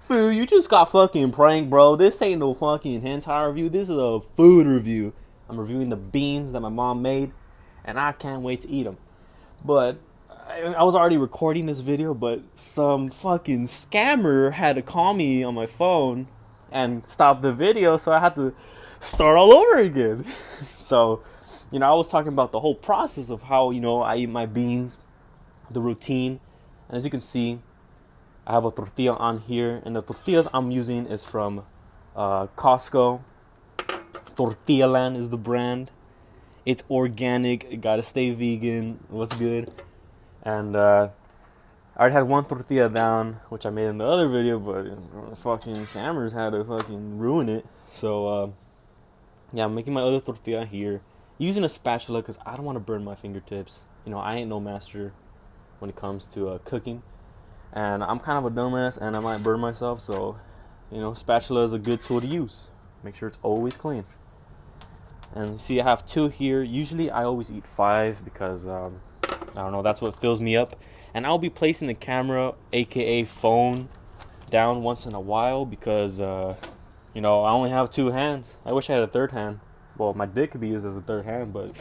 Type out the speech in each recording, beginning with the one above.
Food, you just got fucking pranked, bro. This ain't no fucking hentai review. This is a food review. I'm reviewing the beans that my mom made, and I can't wait to eat them. But I was already recording this video, but some fucking scammer had to call me on my phone and stop the video, so I had to start all over again. So, I was talking about the whole process of how, I eat my beans, the routine. And as you can see, I have a tortilla on here, and the tortillas I'm using is from Costco. Tortilla Land is the brand. It's organic. It gotta stay vegan. What's good? And I already had one tortilla down, which I made in the other video, but fucking scammers had to fucking ruin it. So yeah, I'm making my other tortilla here, using a spatula because I don't want to burn my fingertips. I ain't no master when it comes to cooking, and I'm kind of a dumbass, and I might burn myself. So, spatula is a good tool to use. Make sure it's always clean. And see, I have 2 here. Usually, I always eat 5 because I don't know. That's what fills me up. And I'll be placing the camera, aka phone, down once in a while because I only have 2 hands. I wish I had a third hand. Well, my dick could be used as a third hand, but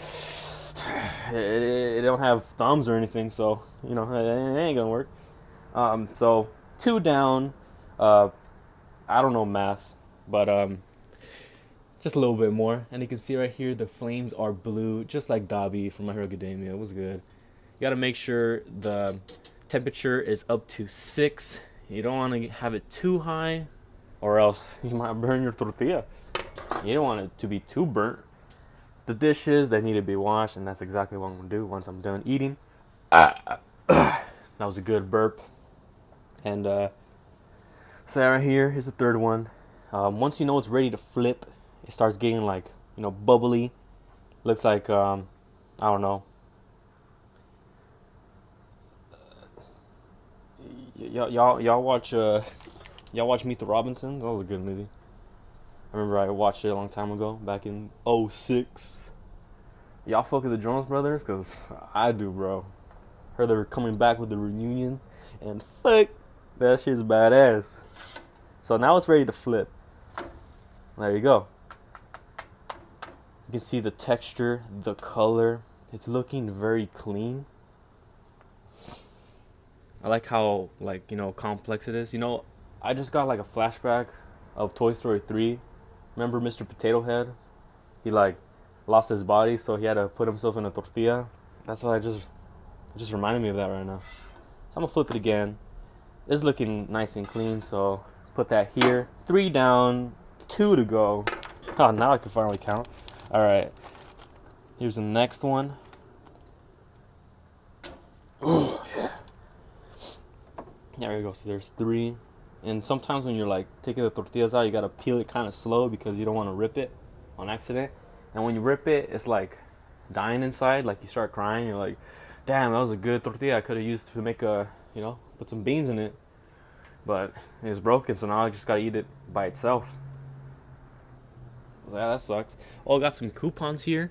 it don't have thumbs or anything, so it ain't gonna work. So 2 down. I don't know math, but just a little bit more. And you can see right here the flames are blue, just like Dobby from My Hero Academia. It was good. You gotta make sure the temperature is up to 6. You don't want to have it too high, or else you might burn your tortilla. You don't want it to be too burnt. The dishes, they need to be washed, and that's exactly what I'm gonna do once I'm done eating. That was a good burp. And so right here, here's the third one. Once you know it's ready to flip, it starts getting like bubbly. Looks like I don't know. Y'all watch Meet the Robinsons? That was a good movie. I remember I watched it a long time ago, back in 2006. Y'all fuck with the Jonas Brothers? Because I do, bro. Heard they were coming back with the reunion, and fuck, that shit's badass. So now it's ready to flip. There you go. You can see the texture, the color. It's looking very clean. I like how, complex it is. I just got, a flashback of Toy Story 3. Remember Mr. Potato Head? He, lost his body, so he had to put himself in a tortilla. That's what it just reminded me of that right now. So I'm going to flip it again. It's looking nice and clean, so put that here. 3 down, 2 to go. Oh, now I can finally count. All right. Here's the next one. Oh, yeah. There we go. So there's 3. And sometimes when you're taking the tortillas out, you gotta peel it kind of slow because you don't want to rip it on accident. And when you rip it, it's dying inside. You start crying. You're like, damn, that was a good tortilla I could have used to make put some beans in it. But it's broken, so now I just gotta eat it by itself. So yeah, that sucks. Oh, I got some coupons here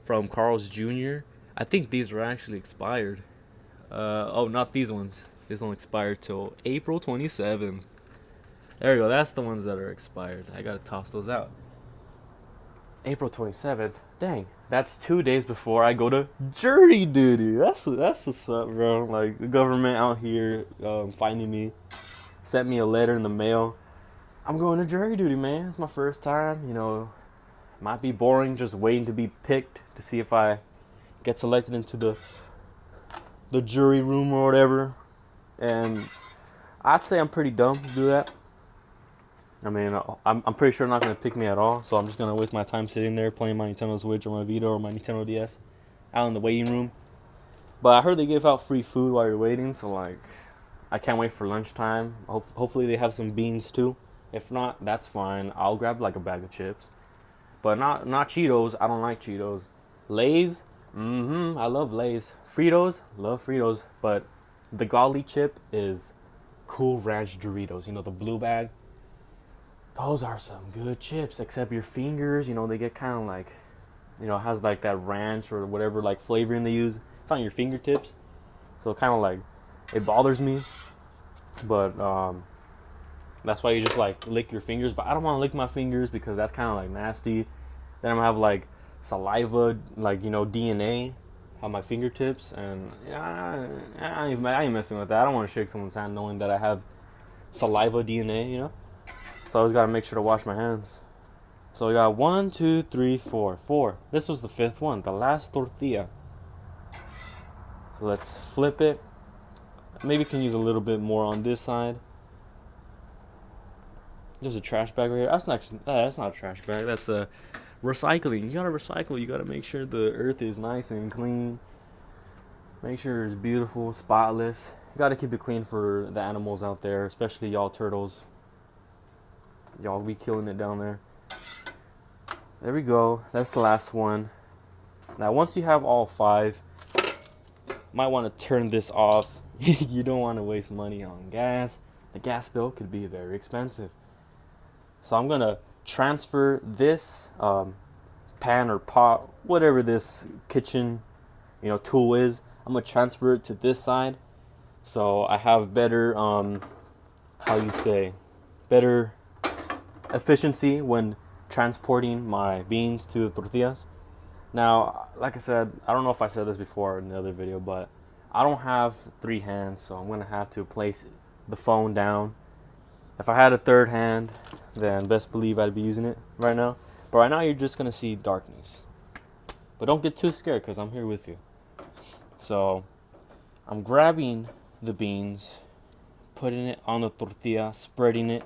from Carl's Jr. I think these are actually expired. Oh, not these ones. This won't expire till April 27th. There we go. That's the ones that are expired. I gotta toss those out. April 27th. Dang, that's 2 days before I go to jury duty. That's what's up, bro. The government out here finding me, sent me a letter in the mail. I'm going to jury duty, man. It's my first time. Might be boring just waiting to be picked to see if I get selected into the jury room or whatever. And I'd say I'm pretty dumb to do that. I mean, I'm pretty sure they're not going to pick me at all, so I'm just going to waste my time sitting there playing my Nintendo Switch or my Vita or my Nintendo DS out in the waiting room. But I heard they give out free food while you're waiting, so I can't wait for lunchtime. Hopefully they have some beans too. If not, that's fine. I'll grab a bag of chips. But not Cheetos. I don't like Cheetos. Lay's? I love Lay's. Fritos? Love Fritos. But the Golly chip is Cool Ranch Doritos. The blue bag. Those are some good chips, except your fingers, they get kind of has that ranch or whatever flavoring they use. It's on your fingertips, so kind of it bothers me. But That's why you just like lick your fingers. But I don't want to lick my fingers because that's kind of like nasty. Then I'm gonna have like saliva, like, you know, DNA on my fingertips, and I ain't messing with that. I don't want to shake someone's hand knowing that I have saliva DNA, you know. So I always gotta make sure to wash my hands. So we got 1, 2, 3, 4, 4. This was the 5th one, the last tortilla. So let's flip it. Maybe you can use a little bit more on this side. There's a trash bag right here. That's not a trash bag. That's a recycling. You gotta recycle. You gotta make sure the earth is nice and clean. Make sure it's beautiful, spotless. You gotta keep it clean for the animals out there, especially y'all turtles. Y'all be killing it down there. There we go. That's the last one. Now, once you have all 5, might want to turn this off. You don't want to waste money on gas. The gas bill could be very expensive. So I'm gonna transfer this pan or pot, whatever this kitchen, you know, tool is. I'm gonna transfer it to this side, so I have better better efficiency when transporting my beans to the tortillas. Now, like I said, I don't know if I said this before in the other video, but I don't have 3 hands, so I'm gonna have to place the phone down. If I had a 3rd hand, then best believe I'd be using it right now. But right now you're just gonna see darkness. But don't get too scared, because I'm here with you. So I'm grabbing the beans, putting it on the tortilla, spreading it.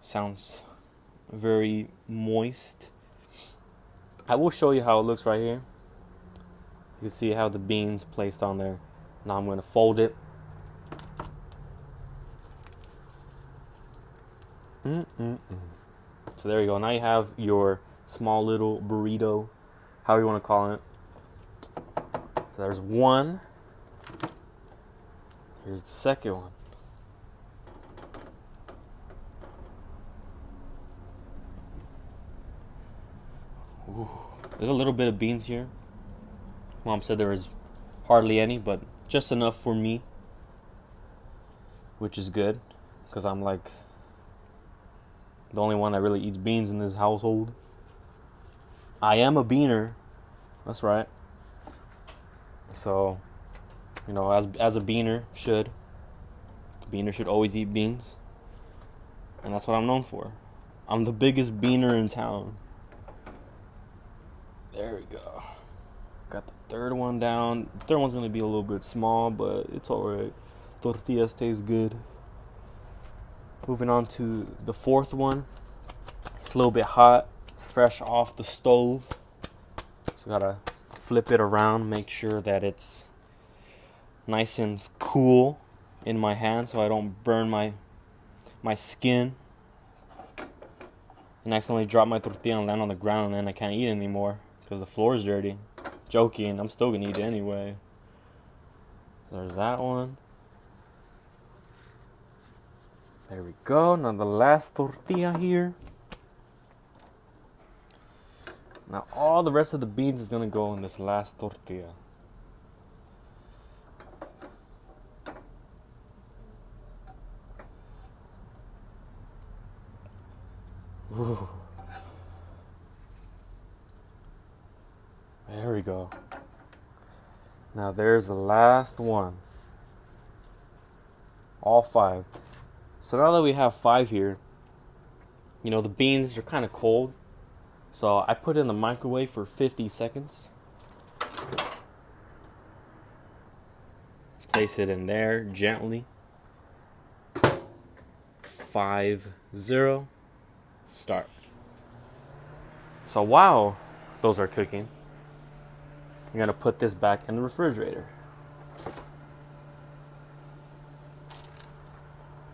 Sounds very moist. I will show you how it looks right here. You can see how the beans placed on there. Now I'm gonna fold it. So there you go. Now you have your small little burrito, however you want to call it. So there's one. Here's the second one. Ooh. There's a little bit of beans here. Mom said there was hardly any, but just enough for me, which is good, because I'm like the only one that really eats beans in this household. I am a beaner. That's right. So, you know, as a beaner should. The beaner should always eat beans. And that's what I'm known for. I'm the biggest beaner in town. There we go. Got the third one down. The third one's going to be a little bit small, but it's alright. Tortillas taste good. Moving on to the fourth one. It's a little bit hot. It's fresh off the stove. So gotta flip it around, make sure that it's nice and cool in my hand so I don't burn my skin and accidentally drop my tortilla and land on the ground, and then I can't eat it anymore because the floor is dirty. Joking, I'm still gonna eat it anyway. There's that one. There we go. Now the last tortilla here. Now all the rest of the beans is gonna go in this last tortilla. Ooh. There we go. Now there's the last one. All 5. So now that we have 5 here, you know, the beans are kind of cold. So I put it in the microwave for 50 seconds. Place it in there gently. 5-0. Start. So while those are cooking, you're going to put this back in the refrigerator.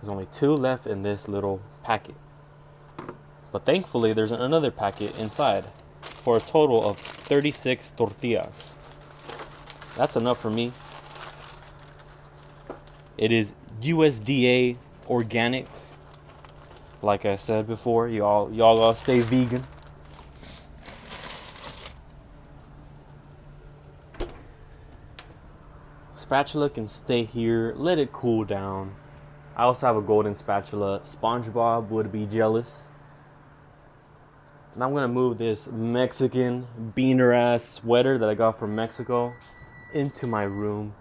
There's only 2 left in this little packet. But thankfully, there's another packet inside for a total of 36 tortillas. That's enough for me. It is USDA organic. Like I said before, y'all gotta stay vegan. Spatula can stay here, let it cool down. I also have a golden spatula. SpongeBob would be jealous. And I'm gonna move this Mexican beaner ass sweater that I got from Mexico into my room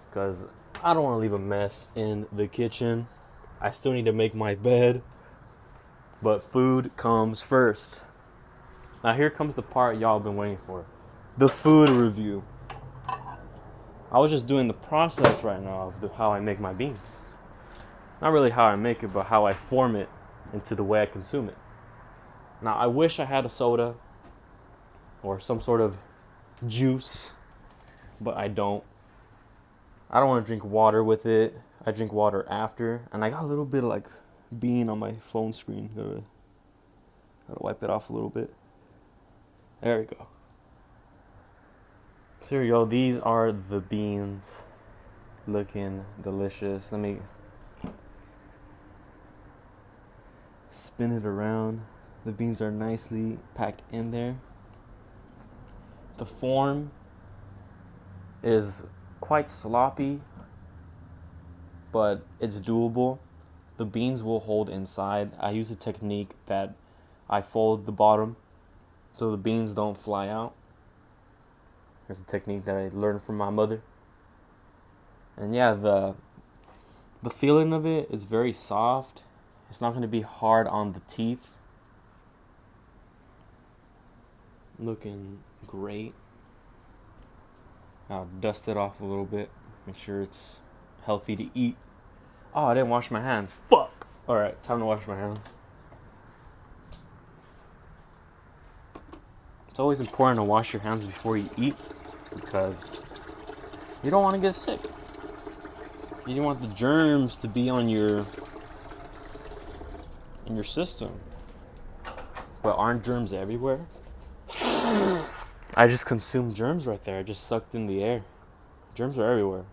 because I don't want to leave a mess in the kitchen. I still need to make my bed, but food comes first. Now here comes the part y'all been waiting for. The food review. I was just doing the process right now of how I make my beans. Not really how I make it, but how I form it into the way I consume it. Now I wish I had a soda or some sort of juice, but I don't. I don't want to drink water with it. I drink water after, and I got a little bit of like bean on my phone screen. Gotta wipe it off a little bit. There we go. So here we go. These are the beans, looking delicious. Let me spin it around. The beans are nicely packed in there. The form is quite sloppy, but it's doable. The beans will hold inside. I use a technique that I fold the bottom so the beans don't fly out. It's a technique that I learned from my mother. And yeah, the feeling of it is very soft. It's not going to be hard on the teeth. Looking great. I'll dust it off a little bit. Make sure it's healthy to eat. Oh, I didn't wash my hands. Fuck! Alright, time to wash my hands. It's always important to wash your hands before you eat because you don't want to get sick. You don't want the germs to be in your system. But aren't germs everywhere? I just consumed germs right there. I just sucked in the air. Germs are everywhere.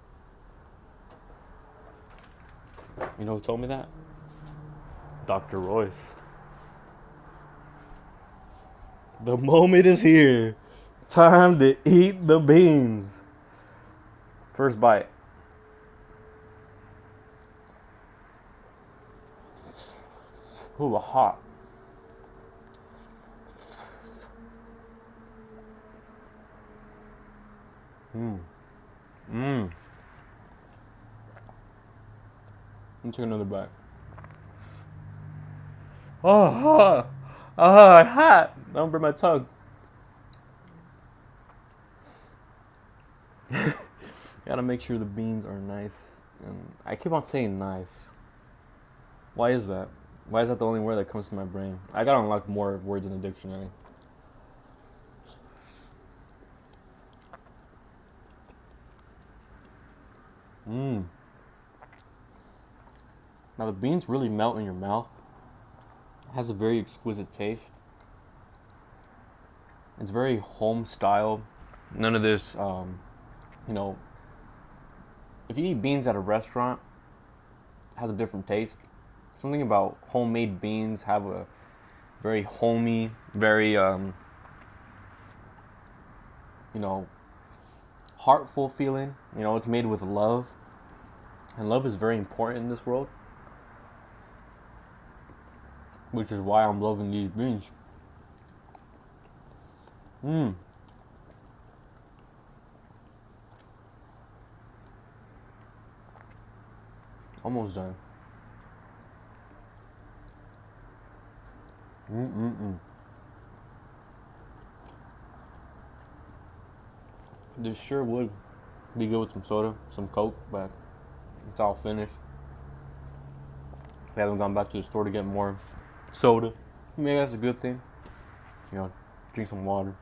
You know who told me that? Dr. Royce. The moment is here. Time to eat the beans. First bite. Ooh, hot. Let me take another bite. Oh, hot. Oh, hot. Don't burn my tongue. Gotta make sure the beans are nice. And I keep on saying nice. Why is that? Why is that the only word that comes to my brain? I gotta unlock more words in the dictionary. Now the beans really melt in your mouth. It has a very exquisite taste. It's very home style. None of this, if you eat beans at a restaurant, it has a different taste. Something about homemade beans have a very homey, very, heartful feeling. It's made with love. And love is very important in this world. Which is why I'm loving these beans. Almost done. This sure would be good with some soda, some Coke, but it's all finished. We haven't gone back to the store to get more soda. Maybe that's a good thing. Drink some water.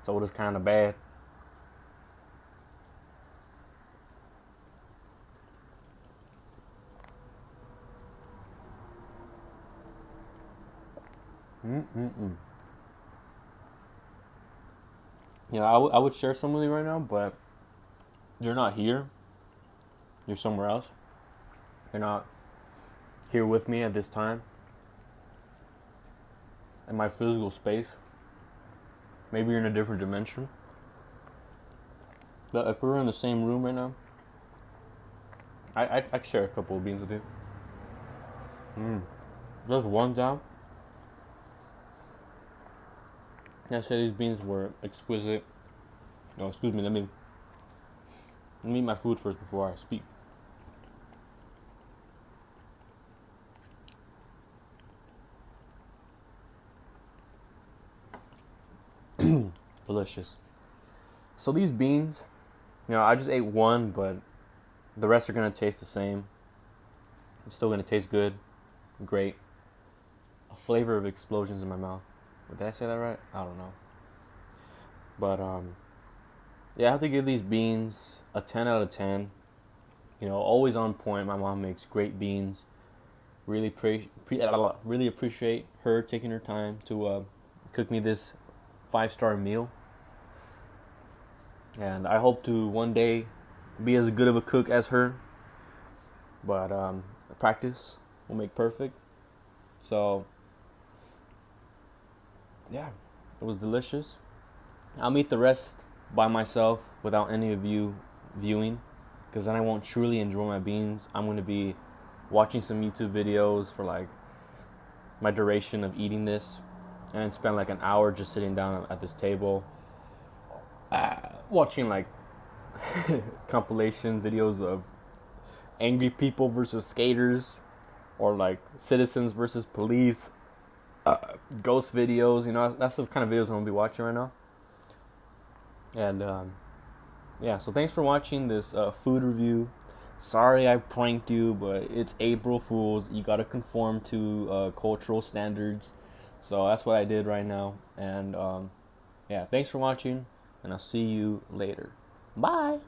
Soda's kind of bad. I would share some with you right now, but you're not here. You're somewhere else. You're not here with me at this time. In my physical space. Maybe you're in a different dimension. But if we were in the same room right now, I share a couple of beans with you. Just one down. I said these beans were exquisite. No, excuse me. Let me eat my food first before I speak. Delicious. So these beans, I just ate one, but the rest are gonna taste the same. It's still gonna taste good, great. A flavor of explosions in my mouth. Did I say that right? I don't know. But yeah, I have to give these beans a 10 out of 10. Always on point. My mom makes great beans. Really really appreciate her taking her time to cook me this 5-star meal. And I hope to one day be as good of a cook as her. But practice will make perfect. So yeah, it was delicious. I'll eat the rest by myself without any of you viewing, because then I won't truly enjoy my beans. I'm going to be watching some YouTube videos for like my duration of eating this, and spend like an hour just sitting down at this table watching like compilation videos of angry people versus skaters, or like citizens versus police, ghost videos. That's the kind of videos I'm gonna be watching right now. And yeah, so thanks for watching this food review. Sorry I pranked you, but it's April Fool's. You gotta conform to cultural standards. So that's what I did right now. And yeah, thanks for watching, and I'll see you later. Bye!